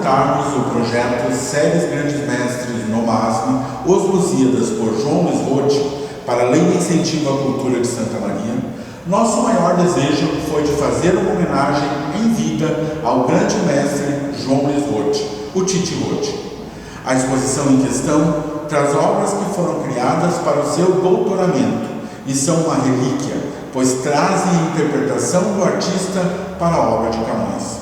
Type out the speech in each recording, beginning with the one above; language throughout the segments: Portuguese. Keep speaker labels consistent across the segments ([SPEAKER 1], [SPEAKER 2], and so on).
[SPEAKER 1] apresentarmos o projeto Séries Grandes Mestres no MASM, Os Lusíadas, por João Luiz Roth, para a Lei de Incentivo à Cultura de Santa Maria, nosso maior desejo foi de fazer uma homenagem em vida ao grande mestre João Luiz Roth, o Tite Roth. A exposição em questão traz obras que foram criadas para o seu doutoramento e são uma relíquia, pois trazem a interpretação do artista para a obra de Camões.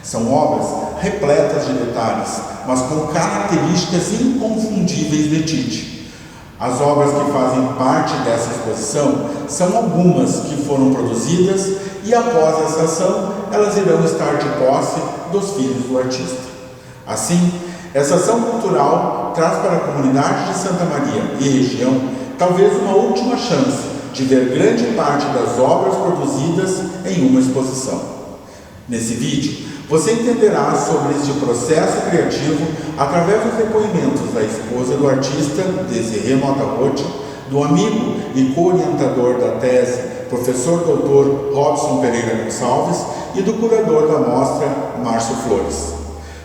[SPEAKER 1] São obras repletas de detalhes, mas com características inconfundíveis de Tite. As obras que fazem parte dessa exposição são algumas que foram produzidas e após essa ação elas irão estar de posse dos filhos do artista. Assim, essa ação cultural traz para a comunidade de Santa Maria e região talvez uma última chance de ver grande parte das obras produzidas em uma exposição. Nesse vídeo, você entenderá sobre este processo criativo através dos depoimentos da esposa do artista, Desirê Mota Roth, do amigo e co-orientador da tese, professor doutor Robson Pereira Gonçalves, e do curador da mostra, Márcio Flores.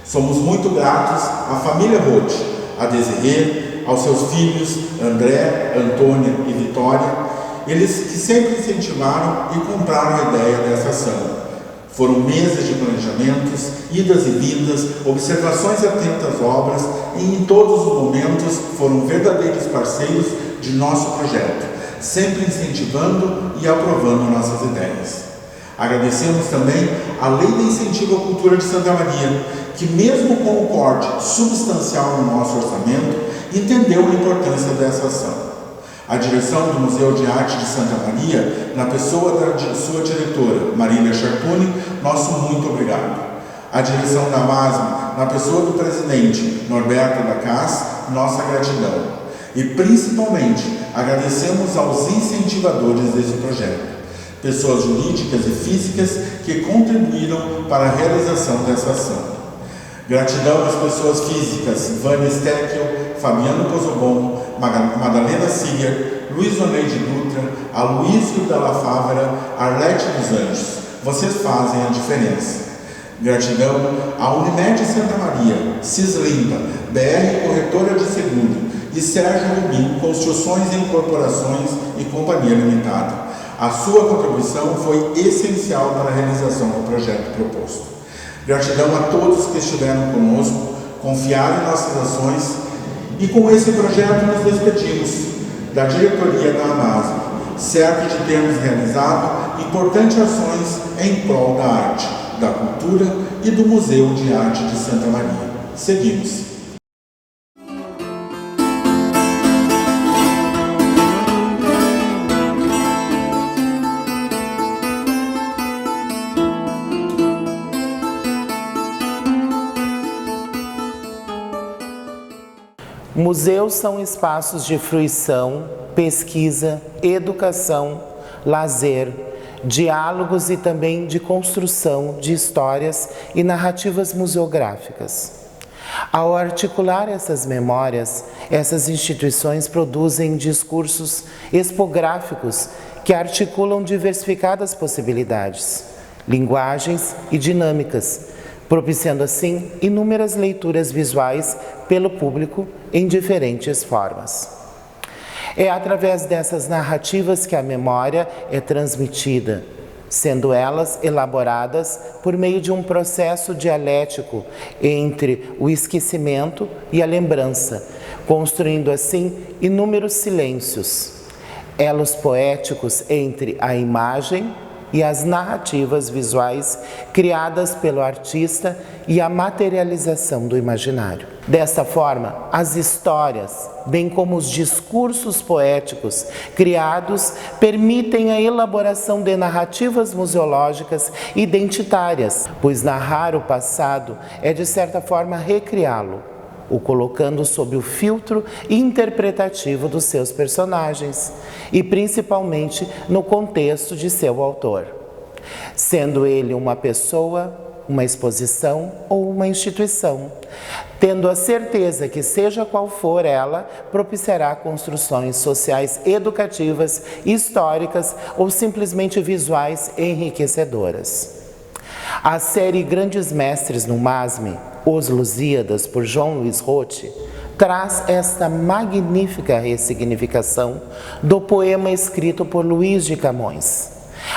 [SPEAKER 1] Somos muito gratos à família Roth, a Desirê, aos seus filhos André, Antônia e Vitória, eles que sempre incentivaram e compraram a ideia dessa ação. Foram meses de planejamentos, idas e vindas, observações atentas às obras e em todos os momentos foram verdadeiros parceiros de nosso projeto, sempre incentivando e aprovando nossas ideias. Agradecemos também a Lei de Incentivo à Cultura de Santa Maria, que mesmo com o corte substancial no nosso orçamento, entendeu a importância dessa ação. A direção do Museu de Arte de Santa Maria, na pessoa da sua diretora, Marília Charpuni, nosso muito obrigado. A direção da MASM, na pessoa do presidente, Norberto Dacas, nossa gratidão. E principalmente, agradecemos aos incentivadores desse projeto, pessoas jurídicas e físicas que contribuíram para a realização dessa ação. Gratidão às pessoas físicas, Vânia Steckel, Fabiano Pozobon, Madalena Siger, Luiz Oneide Dutra, Aloysio Dalla Favara, Arlete dos Anjos. Vocês fazem a diferença. Gratidão à Unimed Santa Maria, Cislimpa, BR Corretora de Seguro e Sérgio Rubim, Construções e Incorporações e Companhia Limitada. A sua contribuição foi essencial para a realização do projeto proposto. Gratidão a todos que estiveram conosco, confiaram em nossas ações e com esse projeto nos despedimos da diretoria da AMASM, certo de termos realizado importantes ações em prol da arte, da cultura e do Museu de Arte de Santa Maria. Seguimos.
[SPEAKER 2] Museus são espaços de fruição, pesquisa, educação, lazer, diálogos e também de construção de histórias e narrativas museográficas. Ao articular essas memórias, essas instituições produzem discursos expográficos que articulam diversificadas possibilidades, linguagens e dinâmicas, propiciando assim inúmeras leituras visuais pelo público em diferentes formas. É através dessas narrativas que a memória é transmitida, sendo elas elaboradas por meio de um processo dialético entre o esquecimento e a lembrança, construindo assim inúmeros silêncios, elos poéticos entre a imagem e as narrativas visuais criadas pelo artista e a materialização do imaginário. Desta forma, as histórias, bem como os discursos poéticos criados, permitem a elaboração de narrativas museológicas identitárias, pois narrar o passado é, de certa forma, recriá-lo, o colocando sob o filtro interpretativo dos seus personagens e principalmente no contexto de seu autor, sendo ele uma pessoa, uma exposição ou uma instituição, tendo a certeza que, seja qual for ela, propiciará construções sociais educativas, históricas ou simplesmente visuais enriquecedoras. A série Grandes Mestres no MASME, Os Lusíadas, por João Luiz Roth, traz esta magnífica ressignificação do poema escrito por Luís de Camões,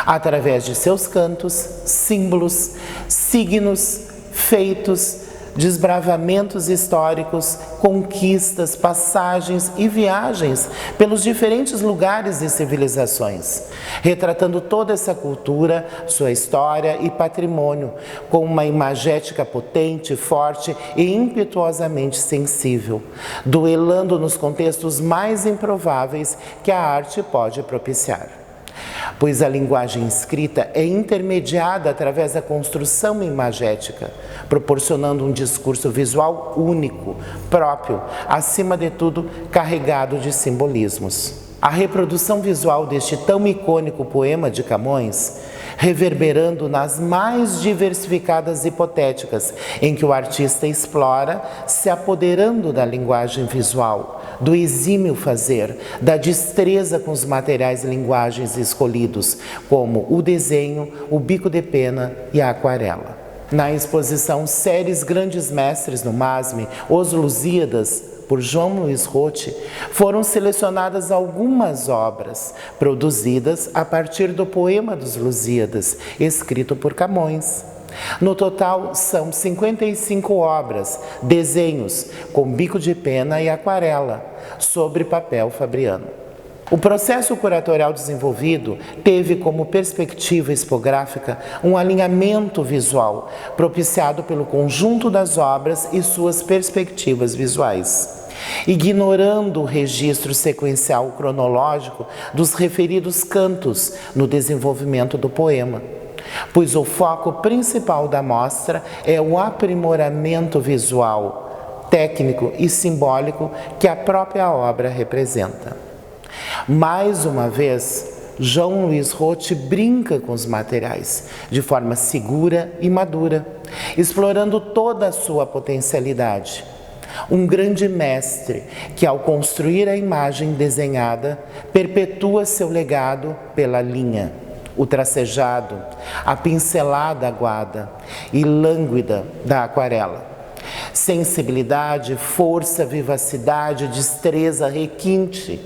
[SPEAKER 2] através de seus cantos, símbolos, signos, feitos, desbravamentos históricos, conquistas, passagens e viagens pelos diferentes lugares e civilizações, retratando toda essa cultura, sua história e patrimônio, com uma imagética potente, forte e impetuosamente sensível, duelando nos contextos mais improváveis que a arte pode propiciar. Pois a linguagem escrita é intermediada através da construção imagética, proporcionando um discurso visual único, próprio, acima de tudo carregado de simbolismos. A reprodução visual deste tão icônico poema de Camões, reverberando nas mais diversificadas hipotéticas em que o artista explora, se apoderando da linguagem visual, do exímio fazer, da destreza com os materiais e linguagens escolhidos, como o desenho, o bico de pena e a aquarela. Na exposição Séries Grandes Mestres no MASME, Os Lusíadas, por João Luiz Roth, foram selecionadas algumas obras produzidas a partir do poema dos Lusíadas, escrito por Camões. No total, são 55 obras, desenhos com bico de pena e aquarela, sobre papel fabriano. O processo curatorial desenvolvido teve como perspectiva expográfica um alinhamento visual, propiciado pelo conjunto das obras e suas perspectivas visuais, ignorando o registro sequencial cronológico dos referidos cantos no desenvolvimento do poema, pois o foco principal da mostra é o aprimoramento visual, técnico e simbólico que a própria obra representa. Mais uma vez, João Luiz Roth brinca com os materiais de forma segura e madura, explorando toda a sua potencialidade. Um grande mestre que, ao construir a imagem desenhada, perpetua seu legado pela linha, o tracejado, a pincelada aguada e lânguida da aquarela. Sensibilidade, força, vivacidade, destreza, requinte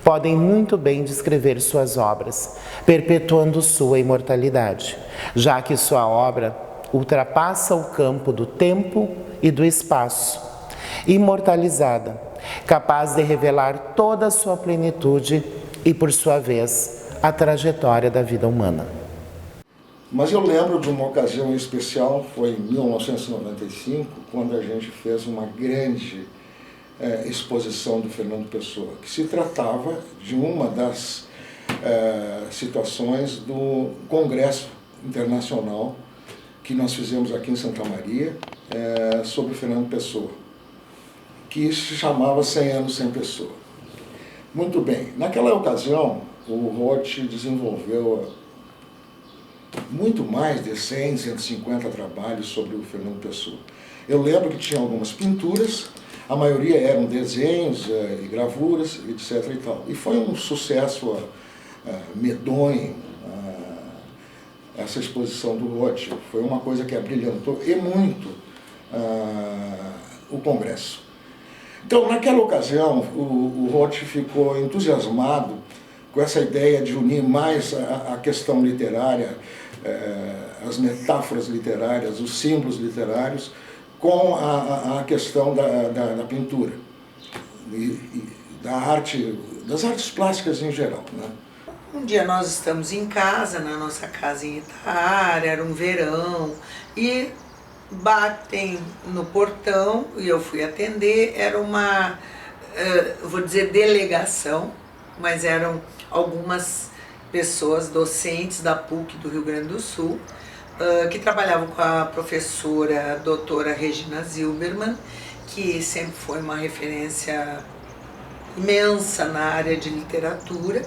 [SPEAKER 2] podem muito bem descrever suas obras, perpetuando sua imortalidade, já que sua obra ultrapassa o campo do tempo e do espaço, imortalizada, capaz de revelar toda a sua plenitude e, por sua vez, a trajetória da vida humana.
[SPEAKER 3] Mas eu lembro de uma ocasião especial, foi em 1995, quando a gente fez uma grande exposição do Fernando Pessoa, que se tratava de uma das situações do Congresso Internacional que nós fizemos aqui em Santa Maria sobre o Fernando Pessoa, que se chamava 100 anos sem Pessoa. Muito bem, naquela ocasião o Roth desenvolveu muito mais de 100, 150 trabalhos sobre o Fernando Pessoa. Eu lembro que tinha algumas pinturas, a maioria eram desenhos e gravuras, etc. e tal. E foi um sucesso medonho essa exposição do Roth. Foi uma coisa que abrilhantou e muito o Congresso. Então, naquela ocasião, o Roth ficou entusiasmado com essa ideia de unir mais a questão literária, as metáforas literárias, os símbolos literários, com a questão da pintura, e da arte, das artes plásticas em geral, né?
[SPEAKER 4] Um dia nós estamos em casa, na nossa casa em Itaara, era um verão, e batem no portão, e eu fui atender, era uma, vou dizer, delegação, mas eram algumas pessoas docentes da PUC do Rio Grande do Sul, que trabalhavam com a professora doutora Regina Zilberman, que sempre foi uma referência imensa na área de literatura.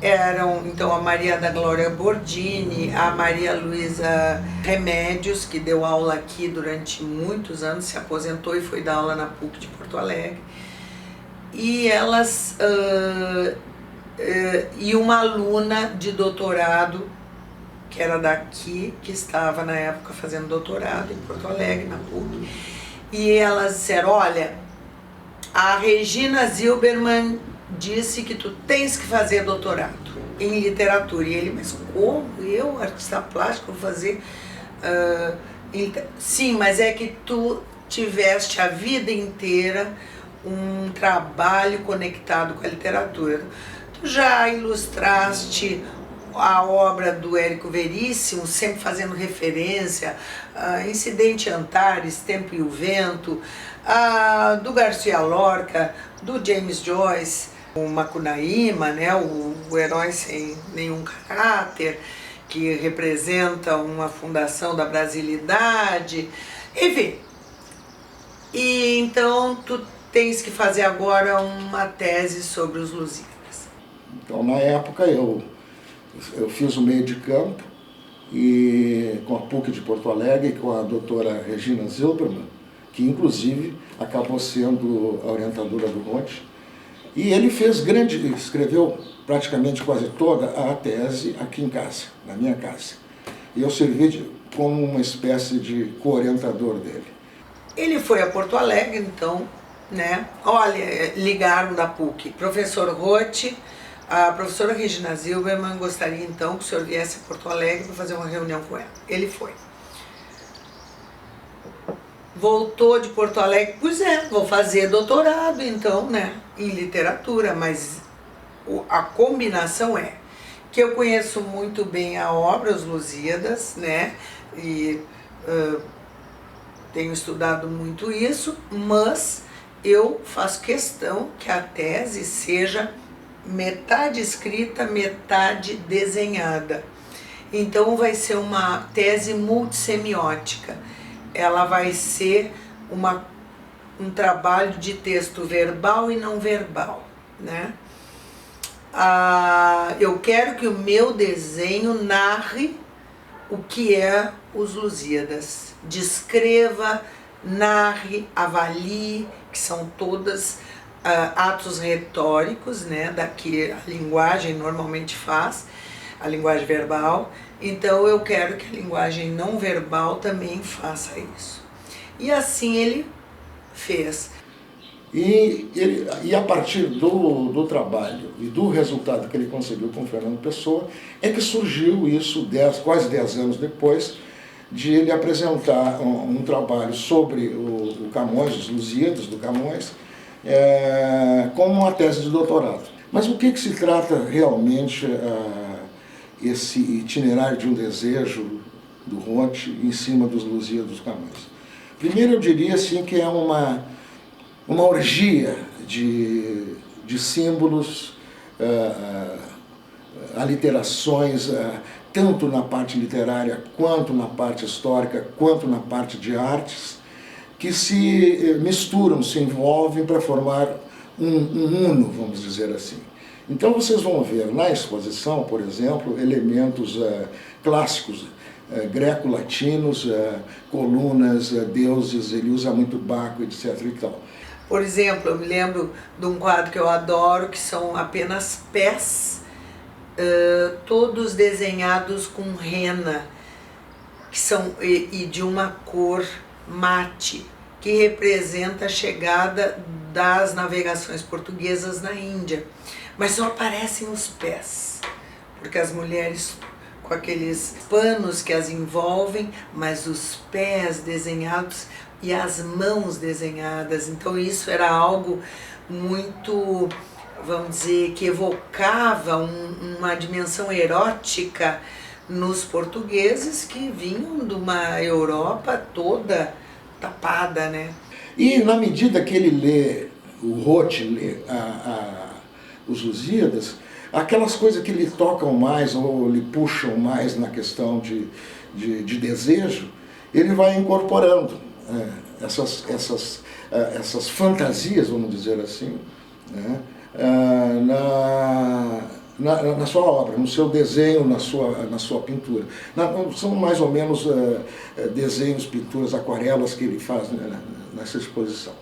[SPEAKER 4] Eram, então, a Maria da Glória Bordini, a Maria Luísa Remédios, que deu aula aqui durante muitos anos, se aposentou e foi dar aula na PUC de Porto Alegre. E elas, e uma aluna de doutorado, que era daqui, que estava na época fazendo doutorado em Porto Alegre, na PUC. E elas disseram, olha, a Regina Zilberman disse que tu tens que fazer doutorado em literatura. E ele, mas como? Eu, artista plástico, vou fazer... Sim, mas é que tu tiveste a vida inteira um trabalho conectado com a literatura. Tu já ilustraste a obra do Érico Veríssimo, sempre fazendo referência a Incidente Antares, Tempo e o Vento, do Garcia Lorca, do James Joyce, o Macunaíma, né, o herói sem nenhum caráter, que representa uma fundação da brasilidade, enfim. E então tu tens que fazer agora uma tese sobre os Lusíadas.
[SPEAKER 3] Então, na época, eu fiz o meio de campo e com a PUC de Porto Alegre, com a doutora Regina Zilberman, que inclusive acabou sendo a orientadora do Ronte. E ele escreveu praticamente quase toda a tese aqui em casa, na minha casa. E eu servi como uma espécie de co-orientador dele.
[SPEAKER 4] Ele foi a Porto Alegre, então, né? Olha, ligaram da PUC, professor Roth, a professora Regina Zilberman gostaria então que o senhor viesse a Porto Alegre para fazer uma reunião com ela. Ele foi. Voltou de Porto Alegre, pois é, vou fazer doutorado então, né, em literatura, mas a combinação é que eu conheço muito bem a obra Os Lusíadas, né, e tenho estudado muito isso, mas eu faço questão que a tese seja metade escrita, metade desenhada. Então vai ser uma tese multissemiótica. Ela vai ser um trabalho de texto verbal e não verbal, né? Eu quero que o meu desenho narre o que é os Lusíadas. Descreva, narre, avalie, que são todas atos retóricos, né, da que a linguagem normalmente faz, a linguagem verbal. Então eu quero que a linguagem não verbal também faça isso. E assim ele fez.
[SPEAKER 3] E a partir do trabalho e do resultado que ele conseguiu com o Fernando Pessoa, é que surgiu isso, quase 10 anos depois, de ele apresentar um trabalho sobre o Camões, os Lusíadas do Camões, como uma tese de doutorado. Mas o que se trata realmente esse itinerário de um desejo do Ronte em cima dos Lusíadas dos Camões? Primeiro eu diria assim que é uma orgia de símbolos, aliterações, tanto na parte literária, quanto na parte histórica, quanto na parte de artes, que se misturam, se envolvem para formar um uno, vamos dizer assim. Então vocês vão ver na exposição, por exemplo, elementos clássicos, greco-latinos, colunas, deuses, ele usa muito Baco, etc. e tal.
[SPEAKER 4] Por exemplo, eu me lembro de um quadro que eu adoro, que são apenas pés, todos desenhados com rena, que são e de uma cor mate, que representa a chegada das navegações portuguesas na Índia. Mas só aparecem os pés, porque as mulheres com aqueles panos que as envolvem, mas os pés desenhados e as mãos desenhadas. Então isso era algo muito, vamos dizer, que evocava uma dimensão erótica nos portugueses que vinham de uma Europa toda tapada, né?
[SPEAKER 3] E na medida que ele lê, o Roth lê os Lusíadas, aquelas coisas que lhe tocam mais ou lhe puxam mais na questão de desejo, ele vai incorporando essas fantasias, vamos dizer assim, né, na sua obra, no seu desenho, na sua pintura. São mais ou menos desenhos, pinturas, aquarelas que ele faz, né, nessa exposição.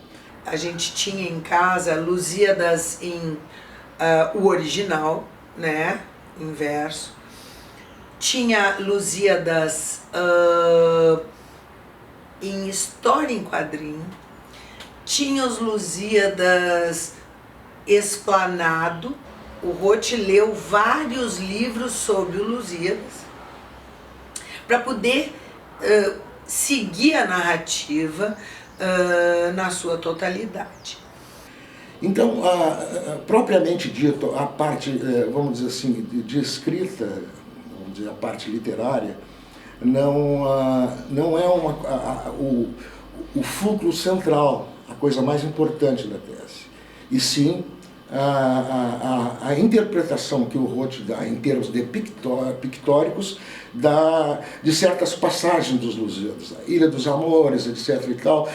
[SPEAKER 4] A gente tinha em casa Lusíadas em o original, né, em verso, tinha Lusíadas em história em quadrinho, tinha os Lusíadas explanado. O Roth leu vários livros sobre o Lusíadas para poder seguir a narrativa na sua totalidade.
[SPEAKER 3] Então, propriamente dito, a parte, vamos dizer assim, de escrita, vamos dizer, a parte literária, não é o fulcro central, a coisa mais importante da tese, e sim a interpretação que o Roth dá em termos de pictóricos de certas passagens dos Lusíadas, a Ilha dos Amores, etc. e tal.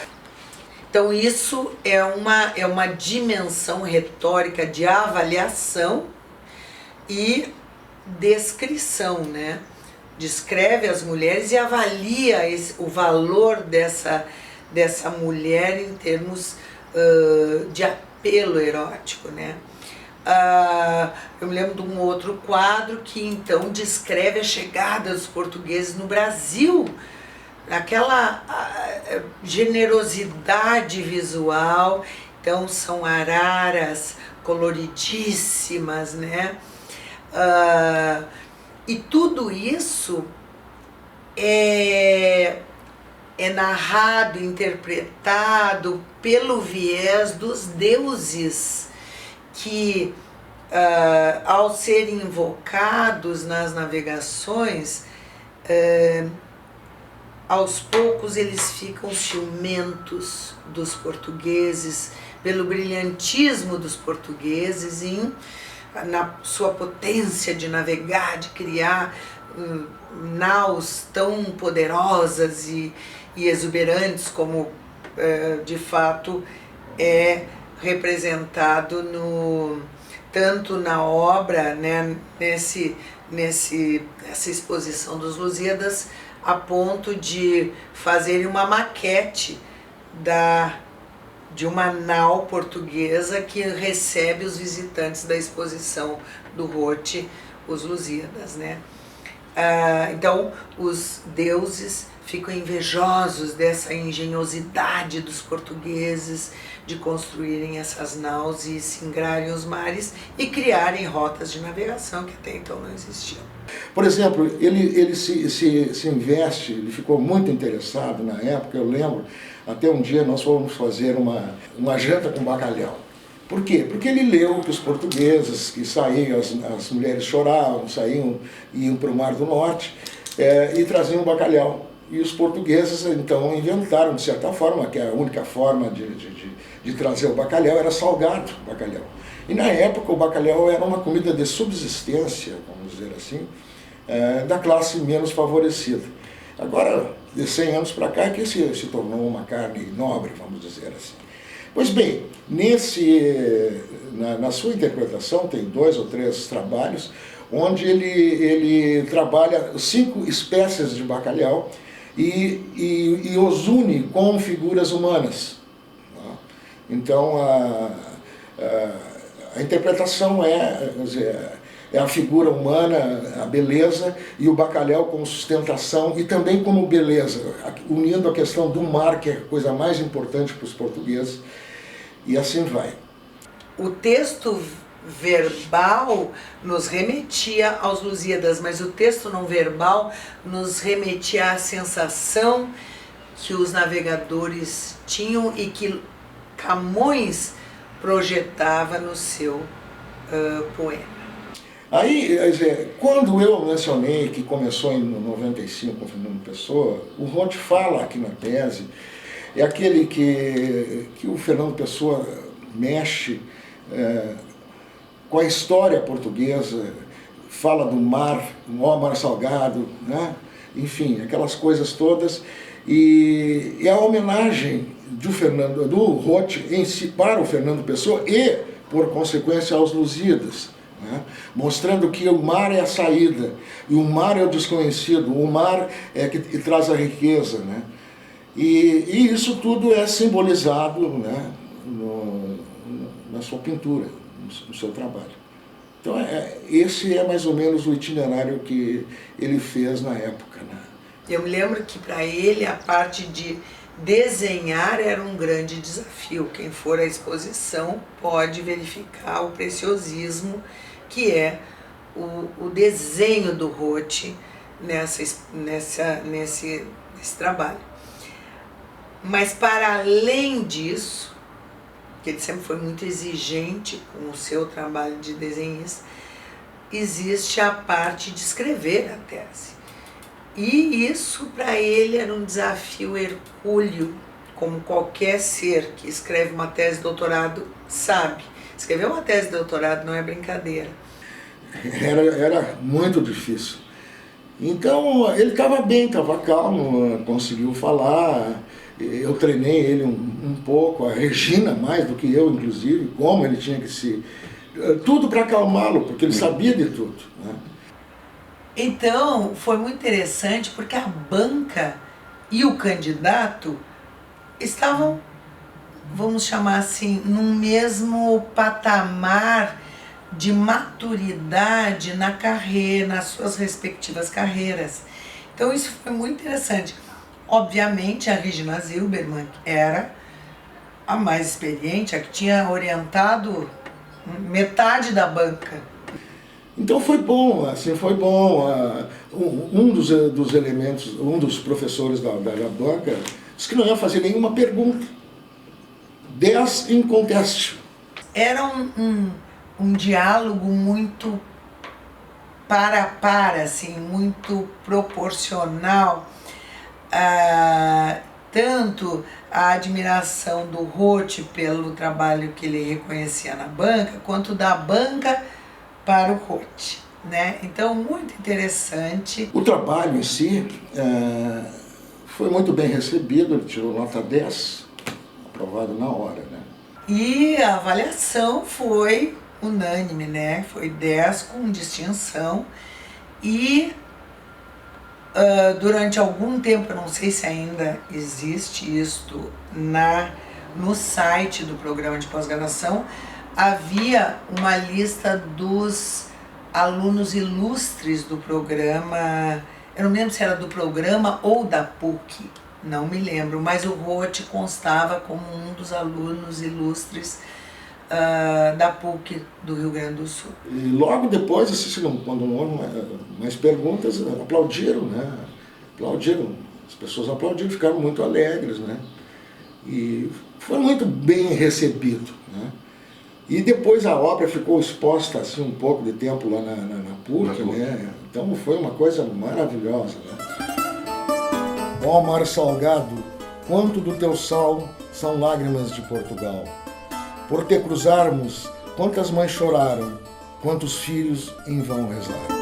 [SPEAKER 4] Então isso é uma dimensão retórica de avaliação e descrição, né? Descreve as mulheres e avalia o valor dessa mulher em termos de apelo erótico, né? Eu me lembro de um outro quadro que então descreve a chegada dos portugueses no Brasil, aquela generosidade visual. Então são araras coloridíssimas, né? E tudo isso é narrado, interpretado pelo viés dos deuses que, ao serem invocados nas navegações, aos poucos eles ficam ciumentos dos portugueses, pelo brilhantismo dos portugueses na sua potência de navegar, de criar naus tão poderosas e exuberantes como de fato é representado tanto na obra, né, nessa exposição dos Lusíadas, a ponto de fazerem uma maquete de uma nau portuguesa que recebe os visitantes da exposição do Roth, os Lusíadas, né? Então os deuses ficam invejosos dessa engenhosidade dos portugueses de construírem essas naus e singrarem os mares e criarem rotas de navegação que até então não existiam.
[SPEAKER 3] Por exemplo, ele se investe, ele ficou muito interessado na época, eu lembro, até um dia nós fomos fazer uma janta com bacalhau. Por quê? Porque ele leu que os portugueses que saíam, as mulheres choravam, saíam, iam para o Mar do Norte e traziam bacalhau. E os portugueses então inventaram, de certa forma, que a única forma de trazer o bacalhau era salgar o bacalhau. E na época o bacalhau era uma comida de subsistência, vamos dizer assim, da classe menos favorecida. Agora, de 100 anos para cá, é que se tornou uma carne nobre, vamos dizer assim. Pois bem, na sua interpretação, tem 2 ou 3 trabalhos, onde ele trabalha 5 espécies de bacalhau e os une com figuras humanas. Então, a interpretação é a figura humana, a beleza, e o bacalhau como sustentação e também como beleza, unindo a questão do mar, que é a coisa mais importante para os portugueses, e assim vai.
[SPEAKER 4] O texto verbal nos remetia aos Lusíadas, mas o texto não verbal nos remetia à sensação que os navegadores tinham e que Camões projetava no seu poema.
[SPEAKER 3] Aí, quando eu mencionei que começou em 95 com o Fernando Pessoa, o Roth fala aqui na tese, é aquele que o Fernando Pessoa mexe com a história portuguesa, fala do mar, o mar salgado, né? Enfim, aquelas coisas todas, e é a homenagem do Roth em si para o Fernando Pessoa e, por consequência, aos Lusíadas, né? Mostrando que o mar é a saída, e o mar é o desconhecido, o mar é que traz a riqueza, né? E isso tudo é simbolizado, né, na sua pintura, no seu trabalho. Então, esse é mais ou menos o itinerário que ele fez na época, né?
[SPEAKER 4] Eu me lembro que para ele a parte de desenhar era um grande desafio. Quem for à exposição pode verificar o preciosismo que é o desenho do Roth nesse trabalho. Mas para além disso, que ele sempre foi muito exigente com o seu trabalho de desenhista, existe a parte de escrever a tese. E isso para ele era um desafio hercúleo, como qualquer ser que escreve uma tese de doutorado sabe. Escrever uma tese de doutorado não é brincadeira.
[SPEAKER 3] Era muito difícil. Então ele estava bem, estava calmo, conseguiu falar. Eu treinei ele um pouco, a Regina mais do que eu, inclusive, como ele tinha que se... Tudo para acalmá-lo, porque ele sabia de tudo, né?
[SPEAKER 4] Então, foi muito interessante porque a banca e o candidato estavam, vamos chamar assim, num mesmo patamar de maturidade na carreira, nas suas respectivas carreiras. Então, isso foi muito interessante. Obviamente, a Regina Zilberman era a mais experiente, a que tinha orientado metade da banca.
[SPEAKER 3] Então foi bom, assim, foi bom. Um dos elementos, um dos professores da banca disse que não ia fazer nenhuma pergunta. 10 in contest.
[SPEAKER 4] Era um diálogo muito para a par, assim, muito proporcional. Tanto a admiração do Roth pelo trabalho que ele reconhecia na banca, quanto da banca para o Roth, né? Então, muito interessante.
[SPEAKER 3] O trabalho em si foi muito bem recebido, ele tirou nota 10, aprovado na hora, né?
[SPEAKER 4] E a avaliação foi unânime, né? Foi 10 com distinção. E durante algum tempo, eu não sei se ainda existe isto no site do programa de pós-graduação, havia uma lista dos alunos ilustres do programa. Eu não me lembro se era do programa ou da PUC, não me lembro, mas o Roth constava como um dos alunos ilustres da PUC do Rio Grande do Sul.
[SPEAKER 3] E logo depois, quando não houve mais perguntas, aplaudiram, né? Aplaudiram, as pessoas aplaudiram, ficaram muito alegres, né? E foi muito bem recebido, né? E depois a obra ficou exposta assim um pouco de tempo lá na PUC, né? Então foi uma coisa maravilhosa, né? Ó mar salgado, quanto do teu sal são lágrimas de Portugal. Por te cruzarmos, quantas mães choraram, quantos filhos em vão rezaram.